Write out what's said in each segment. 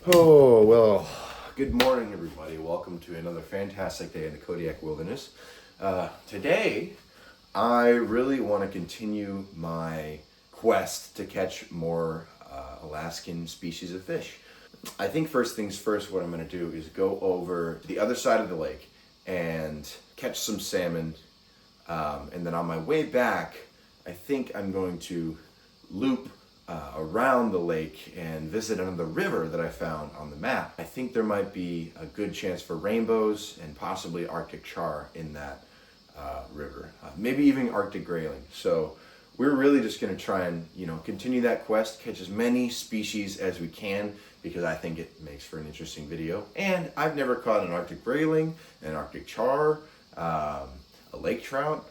Oh, well, good morning, everybody. Welcome to another fantastic day in the Kodiak Wilderness. Today, I really want to continue my quest to catch more Alaskan species of fish. I think first things first, what I'm going to do is go over to the other side of the lake and catch some salmon. And then on my way back, I think I'm going to loop around the lake and visit another river that I found on the map. I think there might be a good chance for rainbows and possibly Arctic char in that river, maybe even Arctic grayling. So we're really just going to try and continue that quest, catch as many species as we can, because I think it makes for an interesting video. And I've never caught an Arctic grayling, an Arctic char, a lake trout.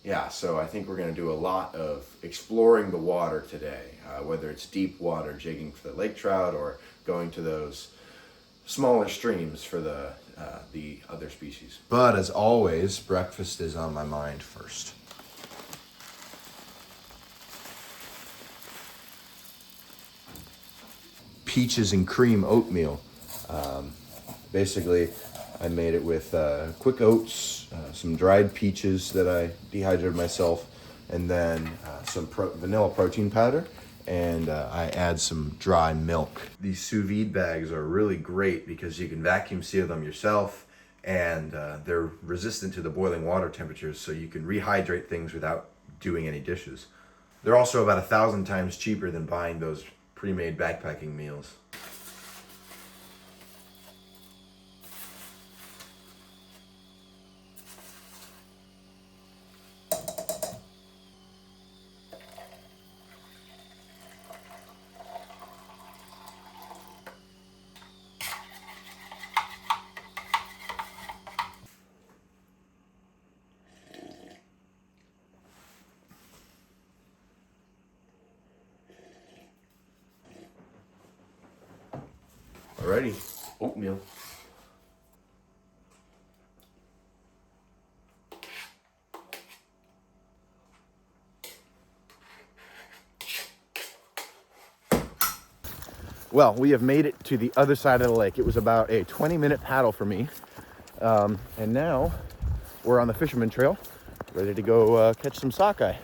Yeah, so I think we're going to do a lot of exploring the water today, whether it's deep water, jigging for the lake trout, or going to those smaller streams for the other species. But as always, breakfast is on my mind first. Peaches and cream oatmeal. Basically, I made it with quick oats, some dried peaches that I dehydrated myself, and then some vanilla protein powder, and I add some dry milk. These sous vide bags are really great because you can vacuum seal them yourself, and they're resistant to the boiling water temperatures, so you can rehydrate things without doing any dishes. They're also about 1,000 times cheaper than buying those pre-made backpacking meals. Alrighty, oatmeal. Well, we have made it to the other side of the lake. It was about a 20-minute paddle for me. And now we're on the fisherman trail, ready to go catch some sockeye.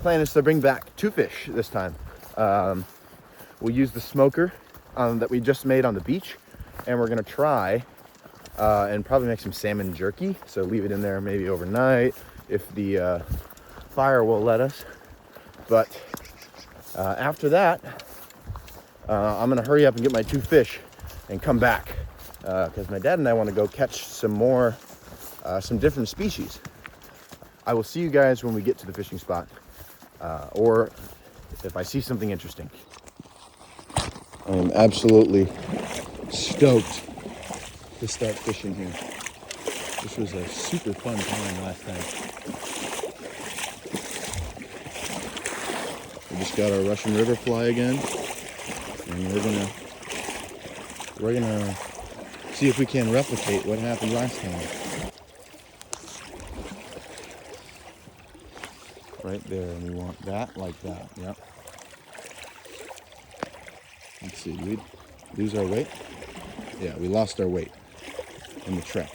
Plan is to bring back 2 fish this time. We'll use the smoker that we just made on the beach, and we're gonna try and probably make some salmon jerky. So leave it in there maybe overnight if the fire will let us. But after that, I'm gonna hurry up and get my 2 fish and come back because my dad and I want to go catch some more, some different species. I will see you guys when we get to the fishing spot, or if I see something interesting. I am absolutely stoked to start fishing here. This was a super fun time last time. We just got our Russian river fly again, and we're gonna see if we can replicate what happened last time. Right there, and we want that like that. Yep. Let's see, did we lose our weight? Yeah, we lost our weight in the trek.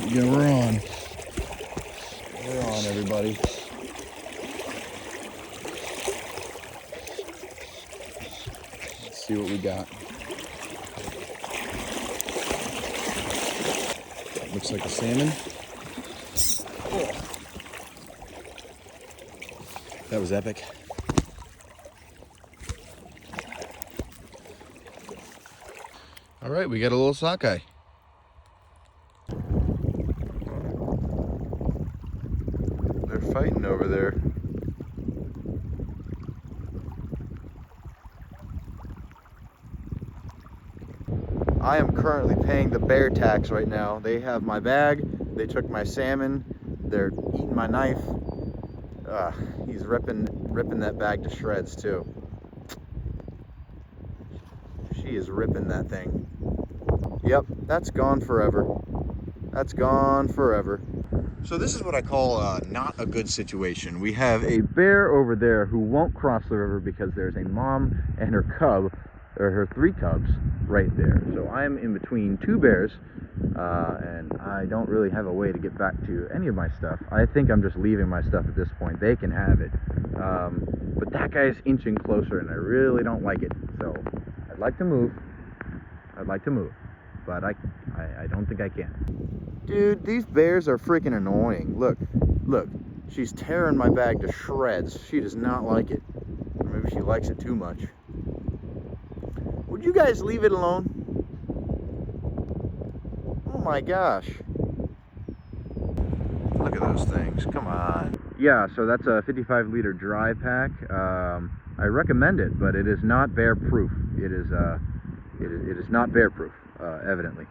Yeah, we're on. We're on, everybody. Let's see what we got. Looks like a salmon. Oh. That was epic. All right, we got a little sockeye. They're fighting over there. I am currently paying the bear tax right now. They have my bag, they took my salmon, they're eating my knife. He's ripping that bag to shreds too. She is ripping that thing. Yep, that's gone forever. That's gone forever. So this is what I call not a good situation. We have a bear over there who won't cross the river because there's a mom and her cub, or her 3 cubs, right there. So I'm in between 2 bears, and I don't really have a way to get back to any of my stuff. I think I'm just leaving my stuff at this point. They can have it. But that guy's inching closer, and I really don't like it. So I'd like to move. But I don't think I can. Dude, these bears are freaking annoying. Look, she's tearing my bag to shreds. She does not like it. Or maybe she likes it too much. Would you guys leave it alone? Oh my gosh. Look at those things, come on. Yeah, so that's a 55-liter dry pack. I recommend it, but it is not bear proof. It is not bear proof, evidently.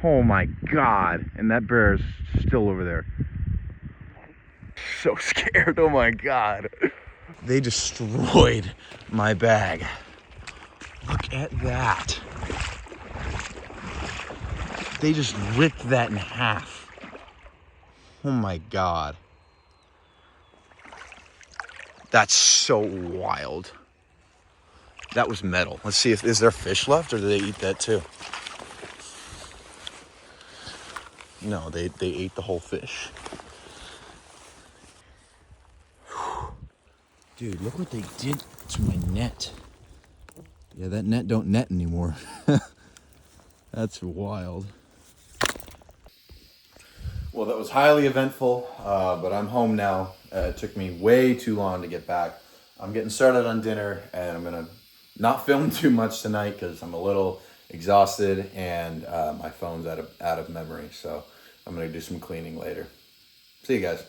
Oh my God, and that bear is still over there. So scared, oh my God. They destroyed my bag. Look at that. They just ripped that in half. Oh my God. That's so wild. That was metal. Let's see if, is there fish left or do they eat that too? No, they ate the whole fish. Dude, look what they did to my net. Yeah, that net don't net anymore. That's wild. Well, that was highly eventful, but I'm home now. It took me way too long to get back. I'm getting started on dinner, and I'm gonna not film too much tonight because I'm a little exhausted and my phone's out of memory. So I'm gonna do some cleaning later. See you guys.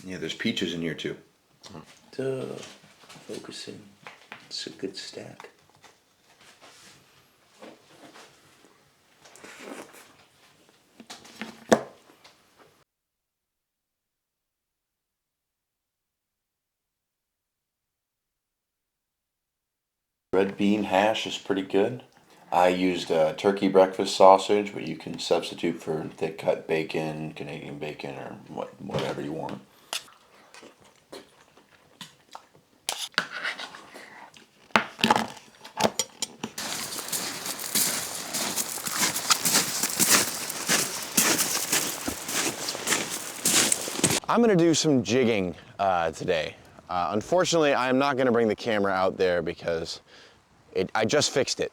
Yeah, there's peaches in here too. Duh. Focusing. It's a good stack. Red bean hash is pretty good. I used turkey breakfast sausage, but you can substitute for thick cut bacon, Canadian bacon, or whatever you want. I'm gonna do some jigging today. Unfortunately, I'm not gonna bring the camera out there because I just fixed it.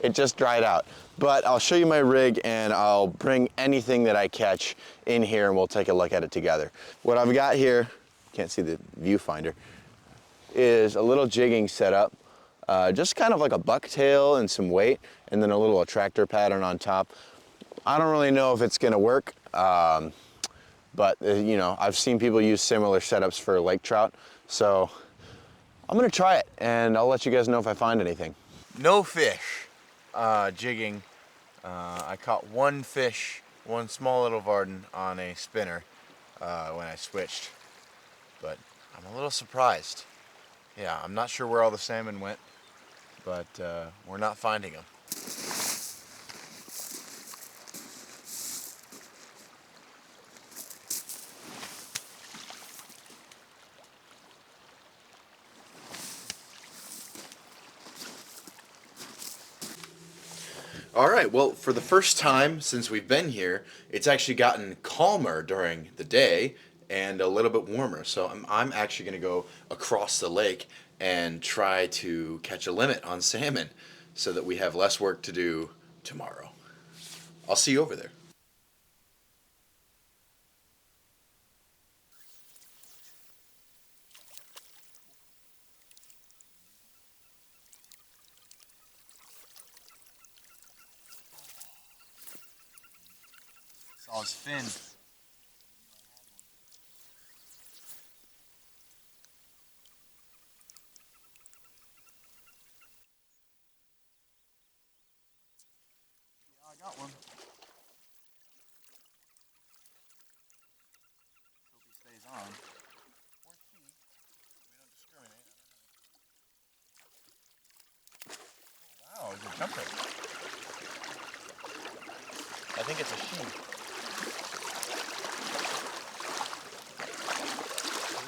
It just dried out. But I'll show you my rig and I'll bring anything that I catch in here and we'll take a look at it together. What I've got here, can't see the viewfinder, is a little jigging setup. Just kind of like a bucktail and some weight and then a little attractor pattern on top. I don't really know if it's gonna work. But you know, I've seen people use similar setups for lake trout, so I'm gonna try it and I'll let you guys know if I find anything. No fish jigging. I caught one fish, one small little Varden on a spinner when I switched, but I'm a little surprised. Yeah, I'm not sure where all the salmon went, but we're not finding them. All right, well, for the first time since we've been here, it's actually gotten calmer during the day and a little bit warmer. So I'm actually going to go across the lake and try to catch a limit on salmon so that we have less work to do tomorrow. I'll see you over there. Saw his fin. Yeah, I got one. Hope he stays on. Or she. We don't discriminate. I don't know. Oh, wow, it's a jumper. I think it's a she.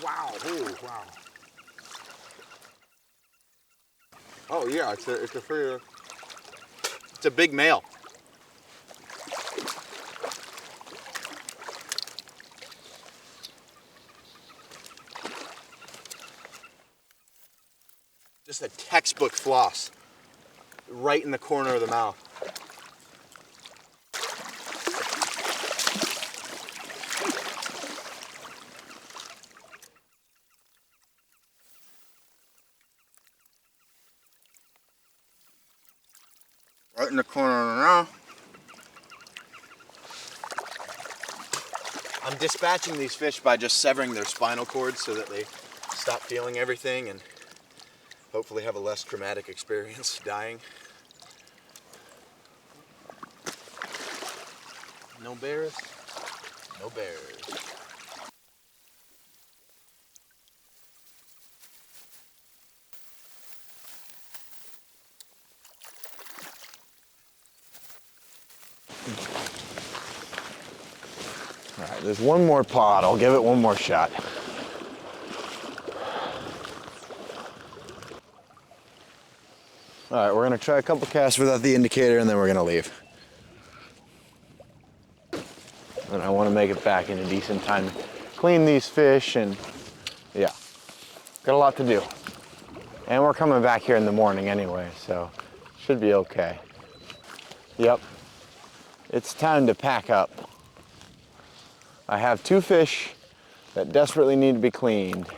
Wow! Oh, wow! Oh yeah, it's a big male. Just a textbook floss, right in the corner of the mouth. Right in the corner of the mouth. I'm dispatching these fish by just severing their spinal cords so that they stop feeling everything and hopefully have a less traumatic experience dying. No bears? No bears. All right, there's one more pod. I'll give it one more shot. All right, we're gonna try a couple casts without the indicator and then we're gonna leave. And I wanna make it back in a decent time to clean these fish and yeah, got a lot to do. And we're coming back here in the morning anyway, so should be okay. Yep, it's time to pack up. I have two fish that desperately need to be cleaned.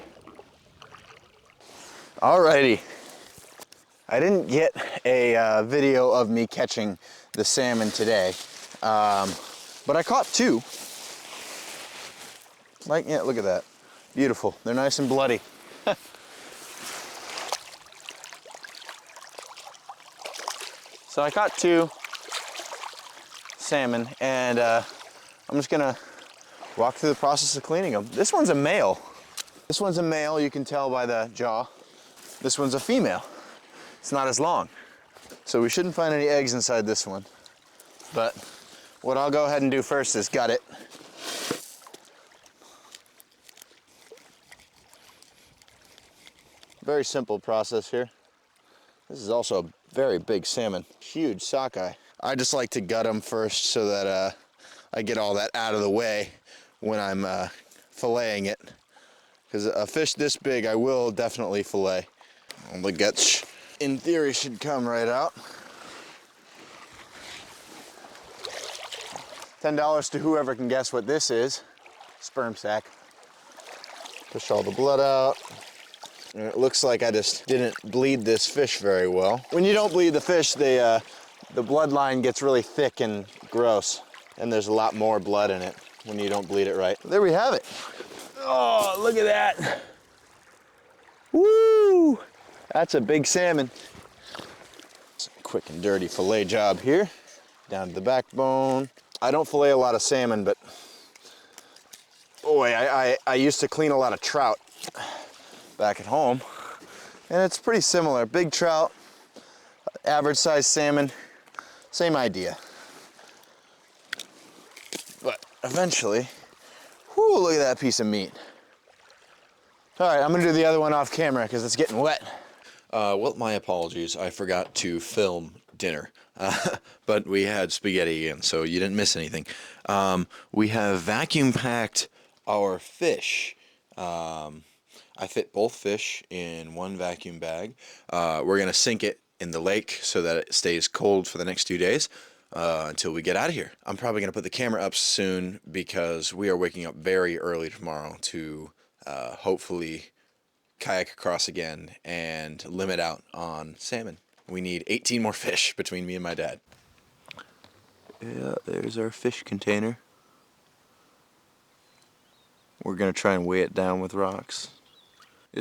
Alrighty. I didn't get a video of me catching the salmon today, but I caught two. Like, yeah, look at that. Beautiful. They're nice and bloody. So I caught 2 salmon, and I'm just gonna walk through the process of cleaning them. This one's a male. This one's a male, you can tell by the jaw. This one's a female. It's not as long. So we shouldn't find any eggs inside this one. But what I'll go ahead and do first is gut it. Very simple process here. This is also a very big salmon, huge sockeye. I just like to gut them first so that I get all that out of the way when I'm filleting it. Because a fish this big, I will definitely fillet. All the guts, in theory, should come right out. $10 to whoever can guess what this is. Sperm sac. Push all the blood out. And it looks like I just didn't bleed this fish very well. When you don't bleed the fish, the bloodline gets really thick and gross. And there's a lot more blood in it when you don't bleed it right. There we have it. Oh, look at that. Woo! That's a big salmon. Quick and dirty fillet job here. Down to the backbone. I don't fillet a lot of salmon, but boy, I used to clean a lot of trout back at home. And it's pretty similar. Big trout, average sized salmon, same idea. But eventually, whoo, look at that piece of meat. All right, I'm gonna do the other one off camera because it's getting wet. Well, my apologies. I forgot to film dinner. But we had spaghetti again, so you didn't miss anything. We have vacuum packed our fish. I fit both fish in one vacuum bag. We're gonna sink it in the lake so that it stays cold for the next 2 days until we get out of here. I'm probably gonna put the camera up soon because we are waking up very early tomorrow to hopefully kayak across again and limit out on salmon. We need 18 more fish between me and my dad. Yeah, there's our fish container. We're gonna try and weigh it down with rocks.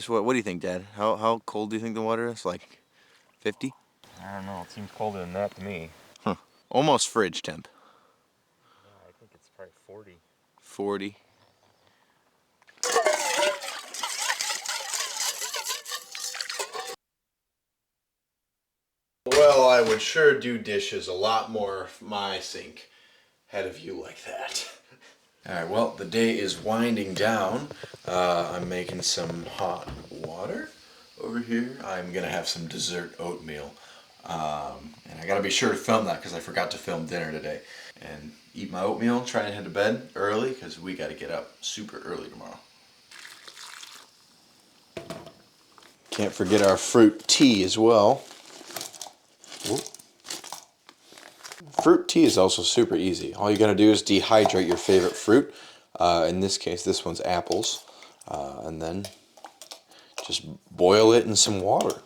What do you think, Dad? How cold do you think the water is? Like 50? I don't know. It seems colder than that to me. Huh. Almost fridge temp. Yeah, I think it's probably 40. 40. Well, I would sure do dishes a lot more if my sink had a view like that. Alright, well, the day is winding down. I'm making some hot water over here. I'm gonna have some dessert oatmeal. And I gotta be sure to film that because I forgot to film dinner today. And eat my oatmeal, try and head to bed early because we gotta get up super early tomorrow. Can't forget our fruit tea as well. Fruit tea is also super easy. All you gotta do is dehydrate your favorite fruit. In this case, this one's apples. And then just boil it in some water.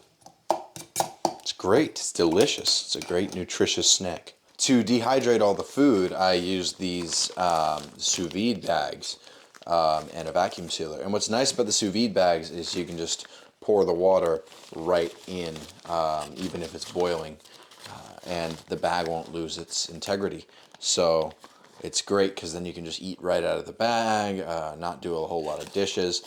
It's great, it's delicious. It's a great nutritious snack. To dehydrate all the food, I use these sous vide bags and a vacuum sealer. And what's nice about the sous vide bags is you can just pour the water right in, even if it's boiling. And the bag won't lose its integrity. So it's great because then you can just eat right out of the bag, not do a whole lot of dishes.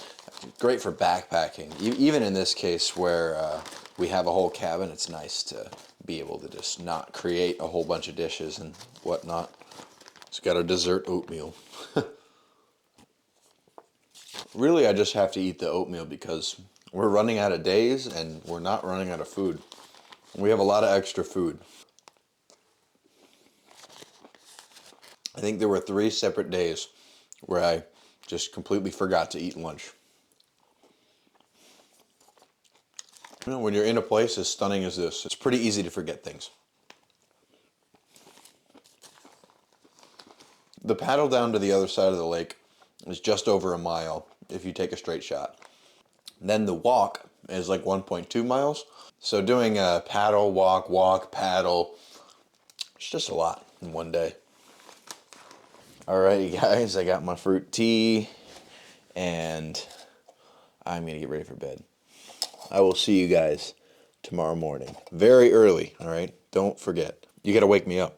Great for backpacking. Even in this case where we have a whole cabin, it's nice to be able to just not create a whole bunch of dishes and whatnot. It's got a dessert oatmeal. Really, I just have to eat the oatmeal because we're running out of days and we're not running out of food. We have a lot of extra food. I think there were 3 separate days where I just completely forgot to eat lunch. You know, when you're in a place as stunning as this, it's pretty easy to forget things. The paddle down to the other side of the lake is just over a mile if you take a straight shot. Then the walk is like 1.2 miles. So doing a paddle, walk, paddle, it's just a lot in one day. Alrighty guys, I got my fruit tea and I'm going to get ready for bed. I will see you guys tomorrow morning. Very early, all right? Don't forget. You got to wake me up.